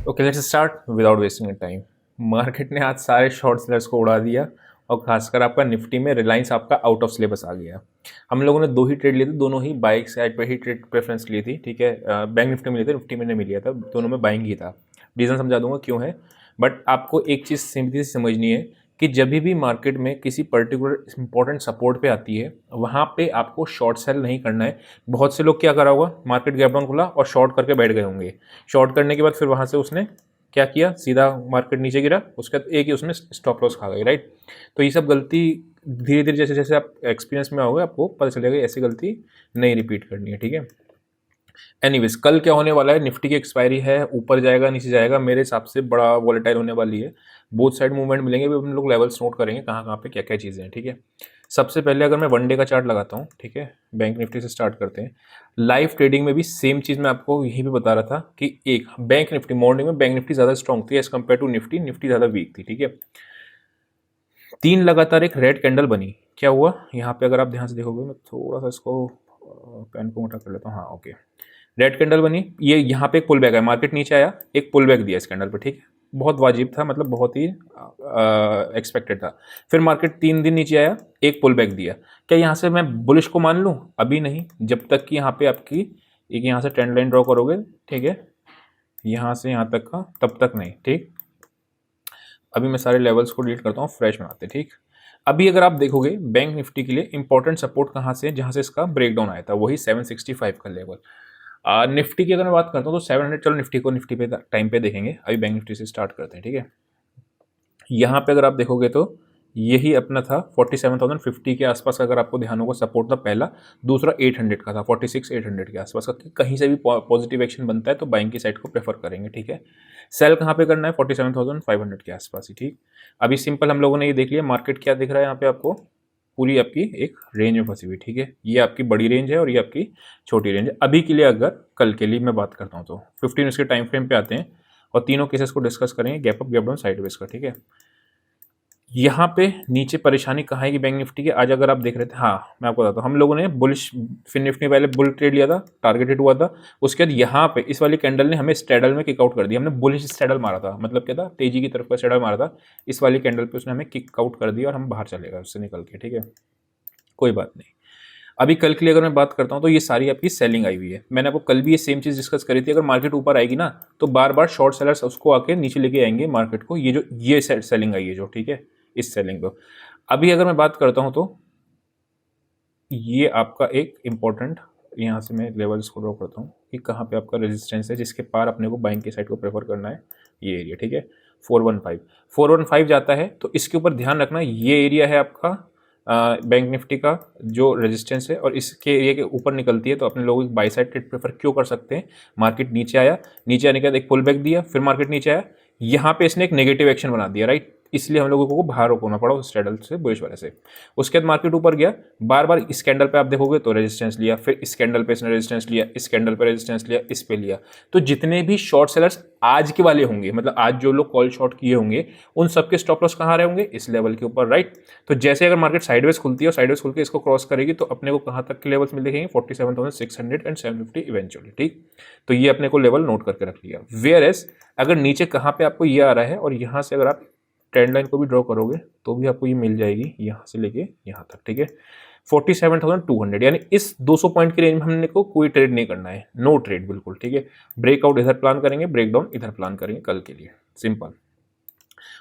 Okay, let's start without wasting time. Market ने आज सारे शॉर्ट सेलर्स को उड़ा दिया और खासकर आपका निफ्टी में रिलायंस आपका आउट ऑफ सिलेबस आ गया। हम लोगों ने दो ही ट्रेड लिए थे, दोनों ही बाइक साइड पर ही ट्रेड प्रेफरेंस ली थी, ठीक है। बैंक निफ्टी में लिए थे, निफ्टी में नहीं लिया था, दोनों में बाइंग ही था। रीज़न समझा दूंगा क्यों है, बट आपको एक चीज़ सिंपली समझनी है कि जब भी मार्केट में किसी पर्टिकुलर इंपॉर्टेंट सपोर्ट पे आती है, वहाँ पे आपको शॉर्ट सेल नहीं करना है। बहुत से लोग क्या करा होगा, मार्केट गैप डाउन खुला और शॉर्ट करके बैठ गए होंगे। शॉर्ट करने के बाद फिर वहाँ से उसने क्या किया, सीधा मार्केट नीचे गिरा, उसके बाद एक ही उसमें स्टॉप लॉस खा गई, राइट। तो ये सब गलती धीरे धीरे जैसे जैसे आप एक्सपीरियंस में आओगे आपको पता चलेगा ऐसी गलती नहीं रिपीट करनी है, ठीक है। एनीवेज, कल क्या होने वाला है, निफ्टी की एक्सपायरी है, ऊपर जाएगा नीचे जाएगा, मेरे हिसाब से बड़ा वॉलेटाइल होने वाली है। बोथ साइड मूवमेंट मिलेंगे, भी हम लोग लेवल्स नोट करेंगे कहाँ कहाँ पे क्या क्या चीज़ें हैं, ठीक है। सबसे पहले अगर मैं वन डे का चार्ट लगाता हूँ, ठीक है, बैंक निफ्टी से स्टार्ट करते हैं। लाइव ट्रेडिंग में भी सेम चीज़ मैं आपको यहीं पे बता रहा था कि एक बैंक निफ्टी मॉर्निंग में बैंक निफ्टी ज़्यादा स्ट्रॉन्ग थी as compare to Nifty, Nifty ज़्यादा वीक थी, ठीक है। तीन लगातार एक रेड कैंडल बनी, क्या हुआ यहाँ पे अगर आप ध्यान से देखोगे, मैं थोड़ा सा इसको पेन को मोटा कर लेता हूँ, हाँ ओके। रेड कैंडल बनी, ये यहाँ पे एक पुल बैक है, मार्केट नीचे आया, एक पुल बैक दिया इस कैंडल पे, ठीक है। बहुत वाजिब था, मतलब बहुत ही एक्सपेक्टेड था। फिर मार्केट 3 दिन नीचे आया, एक पुल बैक दिया। क्या यहाँ से मैं बुलिश को मान लूँ? अभी नहीं, जब तक कि यहाँ पे आपकी एक यहाँ से ट्रेंड लाइन ड्रॉ करोगे, ठीक है, यहाँ से यहाँ तक का, तब तक नहीं, ठीक। अभी मैं सारे लेवल्स को डिलीट करता हूँ, फ्रेश बनाते हैं, ठीक। अभी अगर आप देखोगे बैंक निफ्टी के लिए इंपॉर्टेंट सपोर्ट कहाँ से, जहाँ से इसका ब्रेकडाउन आया था, वही 765 का लेवल। निफ्टी की अगर मैं बात करता हूँ तो 700, चलो निफ्टी को निफ्टी पे टाइम पे देखेंगे, अभी बैंक निफ्टी से स्टार्ट करते हैं, ठीक है। यहाँ पे अगर आप देखोगे तो यही अपना था 47,050 के आसपास, अगर आपको ध्यान होगा सपोर्ट था पहला, दूसरा 800 का था, 46,800 के आसपास का। कहीं से भी पॉजिटिव एक्शन बनता है तो बाइंग की साइड को प्रेफर करेंगे, ठीक है। सेल कहाँ पे करना है, 47,500 के आसपास ही, ठीक। अभी सिंपल हम लोगों ने ये देख लिया, मार्केट क्या दिख रहा है यहाँ पे आपको, पूरी आपकी एक रेंज में फंसी हुई, ठीक है। ये आपकी बड़ी रेंज है और ये आपकी छोटी रेंज है। अभी के लिए अगर कल के लिए मैं बात करता हूँ तो 15 मिनट्स के टाइम फ्रेम पे आते हैं और तीनों केसेस को डिस्कस करेंगे, gap up, gap down, sideways का, ठीक है। यहाँ पे नीचे परेशानी कहाँ है कि बैंक निफ्टी के, आज अगर आप देख रहे थे, हाँ मैं आपको बताता हूँ, हम लोगों ने बुलिश फिन निफ्टी पहले बुल ट्रेड लिया था, टारगेटेड हुआ था। उसके बाद यहाँ पे इस वाली कैंडल ने हमें स्ट्रेडल में किकआउट कर दिया, हमने बुलिश स्ट्रेडल मारा था, मतलब क्या था, तेजी की तरफ का स्ट्रेडल मारा था। इस वाली कैंडल पे उसने हमें किकआउट कर दिया और हम बाहर चले गए उससे निकल के, ठीक है, कोई बात नहीं। अभी कल के लिए अगर मैं बात करता हूँ तो ये सारी आपकी सेलिंग आई हुई है। मैंने आपको कल भी ये सेम चीज़ डिस्कस करी थी, अगर मार्केट ऊपर आएगी ना तो बार बार शॉर्ट सेलर्स उसको आके नीचे लेके आएंगे मार्केट को, ये जो ये सेलिंग आई है जो, ठीक है, इस सेलिंग को। अभी अगर मैं बात करता हूँ तो ये आपका एक इम्पॉर्टेंट, यहाँ से मैं लेवल्स को ड्रॉ करता हूँ कि कहाँ पे आपका रेजिस्टेंस है जिसके पार अपने को बाइंग की साइड को प्रेफर करना है, ये एरिया, ठीक है। 415 जाता है तो इसके ऊपर ध्यान रखना, ये एरिया है आपका बैंक निफ्टी का जो रेजिस्टेंस है, और इसके एरिया के ऊपर निकलती है तो अपने लोग एक बाई साइड ट्रेड प्रेफर क्यों कर सकते हैं। मार्केट नीचे आया, नीचे आने के बाद एक पुल बैक दिया, फिर मार्केट नीचे आया, यहाँ पे इसने एक नेगेटिव एक्शन बना दिया, राइट, इसलिए हम लोगों को बाहर रोकना पड़ा उस स्ट्रेडल से, बुलिश वाले से। उसके बाद मार्केट ऊपर गया, बार बार इस कैंडल पे आप देखोगे तो रेजिस्टेंस लिया, फिर इस कैंडल पे इसने रेजिस्टेंस लिया, इस कैंडल पे रेजिस्टेंस लिया, इस पे लिया। तो जितने भी शॉर्ट सेलर्स आज के वाले होंगे, मतलब आज जो लोग कॉल शॉर्ट किए होंगे, उन सबके स्टॉप लॉस कहाँ रहे होंगे, इस लेवल के ऊपर, राइट। तो जैसे अगर मार्केट साइडवेज खुलती है और साइडवेज खुल के इसको क्रॉस करेगी तो अपने को कहाँ तक के लेवल्स मिल देखेंगे, 47,600 एंड 750 इवेंचुअली, ठीक। तो ये अपने को लेवल नोट करके रख लिया। वेयर एज अगर नीचे कहाँ पे आपको ये आ रहा है और यहाँ से अगर आप ट्रेंड लाइन को भी ड्रॉ करोगे तो भी आपको ये मिल जाएगी यहाँ से लेके यहाँ तक, ठीक है। 47,200, यानी इस 200 पॉइंट की रेंज में हमने को कोई ट्रेड नहीं करना है, नो ट्रेड बिल्कुल, ठीक है। ब्रेकआउट इधर प्लान करेंगे, ब्रेकडाउन इधर प्लान करेंगे कल के लिए, simple.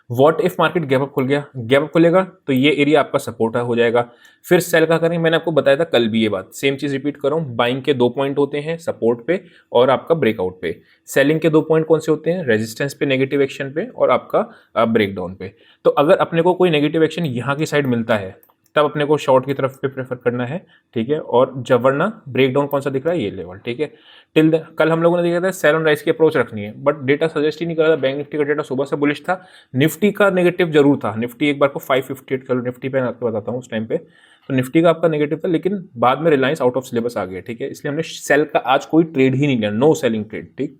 What if market gap up खुल गया, गैप अप खुलेगा तो ये एरिया आपका सपोर्ट हो जाएगा। फिर सेल का करेंगे, मैंने आपको बताया था कल भी ये बात, सेम चीज रिपीट कर रहा हूं, बाइंग के 2 पॉइंट होते हैं, सपोर्ट पे और आपका ब्रेकआउट पे। सेलिंग के 2 पॉइंट कौन से होते हैं, रेजिस्टेंस पे, नेगेटिव एक्शन पे, और आपका ब्रेकडाउन पे। तो अगर अपने को कोई नेगेटिव एक्शन यहाँ की साइड मिलता है तब अपने को शॉर्ट की तरफ पे प्रेफर करना है, ठीक है। और जब वरना ब्रेकडाउन कौन सा दिख रहा है, ये लेवल, ठीक है। टिल कल हम लोगों ने देखा था सेल ऑन राइज की अप्रोच रखनी है, बट डेटा सजेस्ट ही नहीं कर रहा था, बैंक निफ्टी का डेटा सुबह से बुलिश था, निफ्टी का नेगेटिव जरूर था, निफ्टी एक बार को 558, चलो निफ्टी पे आपको बताता हूँ उस टाइम पे, तो निफ्टी का आपका नेगेटिव था, लेकिन बाद में रिलायंस आउट ऑफ सिलेबस आ गया, ठीक है, इसलिए हमने सेल का आज कोई ट्रेड ही नहीं लिया, नो सेलिंग ट्रेड, ठीक।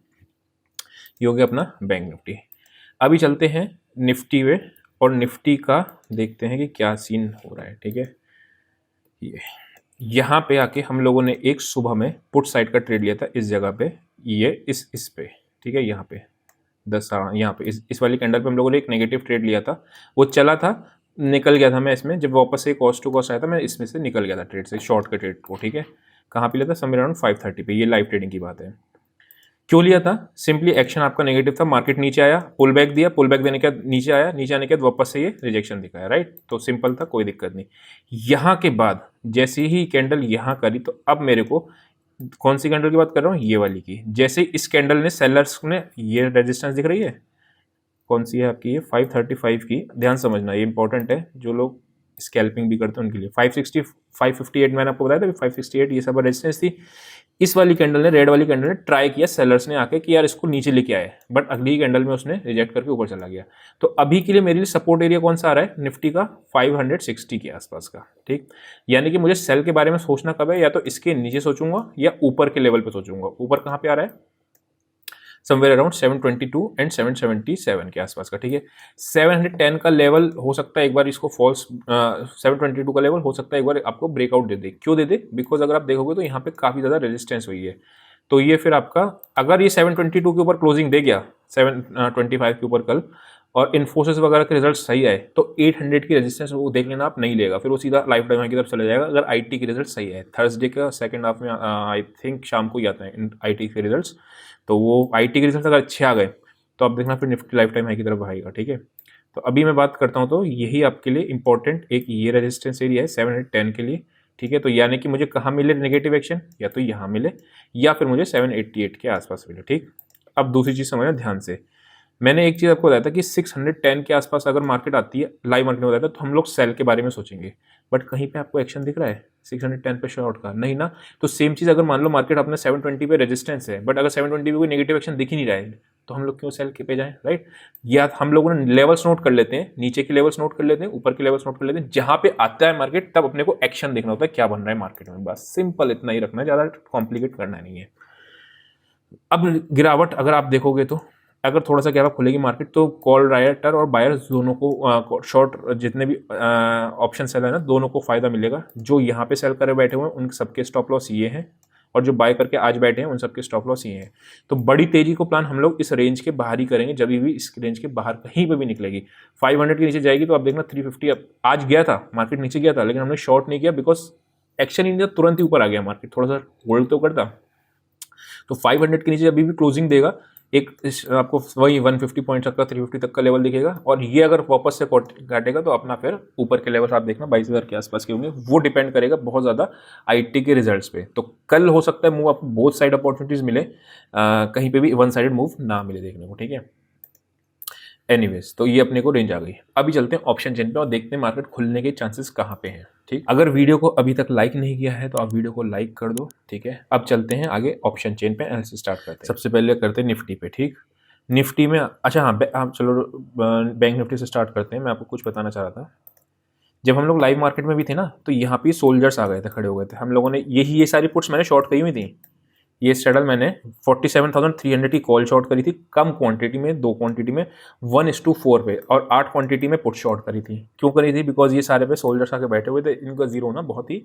ये हो गया अपना बैंक निफ्टी। अभी चलते हैं निफ्टी में और निफ्टी का देखते हैं कि क्या सीन हो रहा है, ठीक है। ये यहाँ पे आके हम लोगों ने एक सुबह में पुट साइड का ट्रेड लिया था इस जगह पे, ये इस पे, ठीक है, यहाँ पे 10 यहाँ पे इस वाली कैंडल पे हम लोगों ने एक नेगेटिव ट्रेड लिया था, वो चला था, निकल गया था मैं इसमें, जब वापस से कॉस्ट टू कॉस्ट आया था मैं इसमें से निकल गया था ट्रेड से, शॉर्ट के ट्रेड को, ठीक है। कहाँ पे लिया था? समवेयर अराउंड 530 पे, ये लाइव ट्रेडिंग की बात है। क्यों लिया था? सिंपली एक्शन आपका नेगेटिव था, मार्केट नीचे आया, पुल बैक दिया, पुल बैक देने के बाद नीचे आया, नीचे आने के बाद वापस से ये रिजेक्शन दिखाया, राइट। तो सिंपल था, कोई दिक्कत नहीं। यहाँ के बाद जैसे ही कैंडल यहाँ करी, तो अब मेरे को कौन सी कैंडल की बात कर रहा हूँ? ये वाली की। जैसे इस कैंडल ने सेलर्स ने, ये रेजिस्टेंस दिख रही है, कौन सी है आपकी? ये 535 की, ध्यान समझना, ये इंपॉर्टेंट है, जो लोग स्कैल्पिंग भी करते हैं उनके लिए। 560 558 मैंने आपको बताया था, 568 ये सब रेजिस्टेंस थी। इस वाली कैंडल ने, रेड वाली कैंडल ने ट्राई किया सेलर्स ने आके कि यार इसको नीचे लेके आए, बट अगली कैंडल में उसने रिजेक्ट करके ऊपर चला गया। तो अभी के लिए मेरे लिए सपोर्ट एरिया कौन सा आ रहा है निफ्टी का? 560 के आसपास का, ठीक। यानी कि मुझे सेल के बारे में सोचना कब है? या तो इसके नीचे सोचूंगा या ऊपर के लेवल पे सोचूंगा। ऊपर कहाँ पे आ रहा है? समवेयर अराउंड 722 एंड 777 के आसपास का, ठीक है। 710 का लेवल हो सकता है एक बार इसको फॉल्स, 722 का लेवल हो सकता है एक बार आपको ब्रेकआउट दे दे। क्यों दे दे? बिकॉज अगर आप देखोगे तो यहाँ पे काफ़ी ज़्यादा रेजिस्टेंस हुई है, तो ये फिर आपका, अगर ये 722 के ऊपर क्लोजिंग दे गया, 725 के ऊपर कल, और इन्फोसिस वगैरह के रिजल्ट सही आए, तो 800 की रेजिस्टेंस वो देख लेना आप, नहीं लेगा, फिर वो सीधा लाइफ टाइम की तरफ चला जाएगा। अगर आईटी के रिजल्ट सही है, थर्सडे का सेकंड हाफ में आई थिंक शाम को ही आता है आईटी के रिजल्ट्स, तो वो आईटी के रिजल्ट अगर अच्छे आ गए तो आप देखना फिर निफ्टी लाइफ टाइम हाई की तरफ आएगा, ठीक है। तो अभी मैं बात करता हूँ, तो यही आपके लिए इंपॉर्टेंट एक ये रेजिस्टेंस एरिया है 710 के लिए, ठीक है। तो यानी कि मुझे कहाँ मिले नेगेटिव एक्शन? या तो यहाँ मिले या फिर मुझे 788 के आसपास मिले, ठीक। अब दूसरी चीज़ समझना ध्यान से, मैंने एक चीज़ आपको बताया था कि 610 के आसपास अगर मार्केट आती है, लाइव मार्केट में बताया था, तो हम लोग सेल के बारे में सोचेंगे, बट कहीं पे आपको एक्शन दिख रहा है 610 पे शॉर्ट का? नहीं ना। तो सेम चीज़, अगर मान लो मार्केट अपने 720 पे रेजिस्टेंस है, बट अगर 720 पे कोई नेगेटिव एक्शन दिख ही नहीं रहा है, तो हम लोग क्यों सेल के पे जाएं, राइट। या हम लोगों ने लेवल्स नोट कर लेते हैं, नीचे के लेवल्स नोट कर लेते हैं, ऊपर के लेवल्स नोट कर लेते हैं, जहां पे आता है मार्केट तब अपने को एक्शन देखना होता है, क्या बन रहा है मार्केट में, बस सिंपल इतना ही रखना है, ज़्यादा कॉम्प्लिकेट करना नहीं है। अब गिरावट अगर आप देखोगे, तो अगर थोड़ा सा गैप खुलेगी मार्केट, तो कॉल राइटर और बायर्स दोनों को, शॉर्ट जितने भी ऑप्शन सेल है ना, दोनों को फायदा मिलेगा। जो यहाँ पे सेल करे बैठे हुए हैं उन सबके स्टॉप लॉस ये हैं, और जो बाय करके आज बैठे हैं उन सबके स्टॉप लॉस ये हैं। तो बड़ी तेजी को प्लान हम लोग इस रेंज के बाहर ही करेंगे, जब भी इस रेंज के बाहर कहीं पे भी निकलेगी 500 के नीचे जाएगी, तो आप देखना 350 आज गया था, मार्केट नीचे गया था, लेकिन हमने शॉर्ट नहीं किया, बिकॉज एक्शन ही नहीं था, तुरंत ही ऊपर आ गया मार्केट, थोड़ा सा होल्ड तो करता। तो 500 के नीचे अभी भी क्लोजिंग देगा, एक आपको वही 150 पॉइंट तक का, 350 तक का लेवल दिखेगा, और ये अगर वापस से काटेगा तो अपना फिर ऊपर के लेवल आप देखना 22,000 के आसपास के होंगे। वो डिपेंड करेगा बहुत ज़्यादा आईटी के रिजल्ट्स पे। तो कल हो सकता है मूव आपको बोथ साइड अपॉर्चुनिटीज़ मिले, कहीं पे भी वन साइडेड मूव ना मिले देखने को, ठीक है। एनीवेज, तो ये अपने को रेंज आ गई। अभी चलते हैं ऑप्शन चेन पे और देखते हैं मार्केट खुलने के चांसेस कहाँ पे हैं, ठीक। अगर वीडियो को अभी तक लाइक नहीं किया है तो आप वीडियो को लाइक कर दो, ठीक है। अब चलते हैं आगे ऑप्शन चेन पे, एनालिसिस स्टार्ट करते हैं। सबसे पहले करते हैं निफ्टी पे, ठीक। निफ्टी में, अच्छा हाँ, चलो बैंक निफ्टी से स्टार्ट करते हैं। मैं आपको कुछ बताना चाह रहा था, जब हम लोग लाइव मार्केट में भी थे ना, तो यहाँ पे सोल्जर्स आ गए थे, खड़े हो गए थे, हम लोगों ने ये सारी पुट्स मैंने शॉर्ट करी हुई थी। ये स्ट्रेडल मैंने 47,300 की कॉल शॉर्ट करी थी, कम क्वांटिटी में, 2 क्वांटिटी में 1:4 पे, और 8 क्वांटिटी में पुट शॉर्ट करी थी। क्यों करी थी? बिकॉज ये सारे पे सोल्जर्स आके बैठे हुए थे, इनका जीरो होना बहुत ही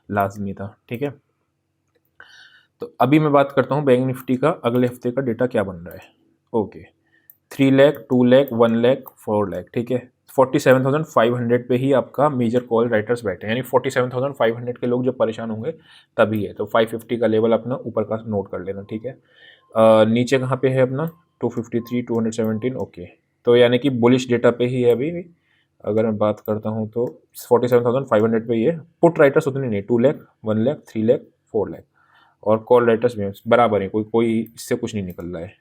लाजमी था, ठीक है। तो अभी मैं बात करता हूँ बैंक निफ्टी का अगले हफ्ते का डेटा क्या बन रहा है। ओके, 3 लाख, 2 लाख, 1 लाख, 4 लाख, ठीक है। 47,500 पे ही आपका मेजर कॉल राइटर्स बैठे हैं, यानी 47,500 के लोग जब परेशान होंगे तभी है। तो 550 का लेवल अपना ऊपर का नोट कर लेना, ठीक है। नीचे कहाँ पे है अपना? 253, 217, ओके। तो यानी कि बुलिश डेटा पे ही है अभी भी। अगर मैं बात करता हूँ तो 47,500 पे ही है। पुट राइटर्स उतने नहीं, 2 लाख, 1 लाख, 3 लाख, 4 लाख, और कॉल राइटर्स भी बराबर है, कोई इससे कुछ नहीं निकल रहा है।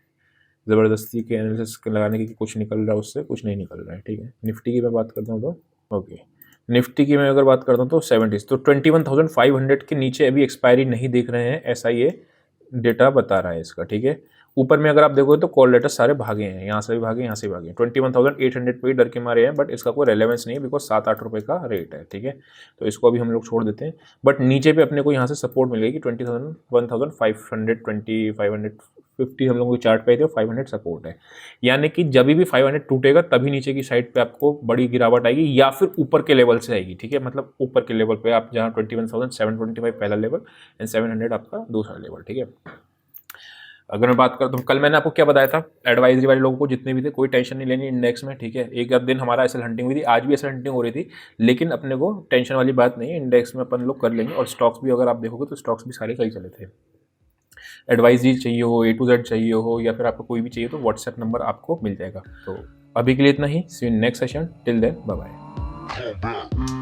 ज़बरदस्ती के एनालिसिस लगाने की कुछ निकल रहा है, उससे कुछ नहीं निकल रहा है, ठीक है। निफ्टी की मैं बात करता हूँ तो ओके, निफ्टी की मैं अगर बात करता हूँ तो 70, तो 21,500 के नीचे अभी एक्सपायरी नहीं देख रहे हैं, ऐसा ये डेटा बता रहा है इसका, ठीक है। ऊपर में अगर आप देखोगे तो कॉल लेटर सारे भागे हैं, यहाँ से भी भागे, यहाँ से भी भागे। 21,800 पे डर के मारे हैं, बट इसका कोई रेलेवेंस नहीं है, बिकॉज 7-8 रुपये का रेट है, ठीक है। तो इसको अभी हम लोग छोड़ देते हैं। बट नीचे पे अपने को यहाँ से सपोर्ट मिलेगी 20,000, 1,520, 550 हम लोगों के चार्ट पे थे, 500 सपोर्ट है। यानी कि जब भी 500 टूटेगा तभी नीचे की साइड पे आपको बड़ी गिरावट आएगी, या फिर ऊपर के लेवल से आएगी, ठीक है। मतलब ऊपर के लेवल पे आप जहाँ 21,725 पहला लेवल एंड 700 आपका दूसरा लेवल, ठीक है। अगर मैं बात करता हूँ, कल मैंने आपको क्या बताया था, एडवाइजरी वाले लोगों को जितने भी थे कोई टेंशन नहीं लेनी इंडेक्स में, ठीक है। एक आध दिन हमारा एसएल हंटिंग हुई थी, आज भी एसएल हंटिंग हो रही थी, लेकिन अपने को टेंशन वाली बात नहीं है, इंडेक्स में अपन लोग कर लेंगे। और स्टॉक्स भी अगर आप देखोगे तो स्टॉक्स भी सारे सही चले थे। एडवाइजरी चाहिए हो, A to Z चाहिए हो, या फिर आपको कोई भी चाहिए तो व्हाट्सएप नंबर आपको मिल जाएगा। तो अभी के लिए इतना ही, see you next session, till then bye bye.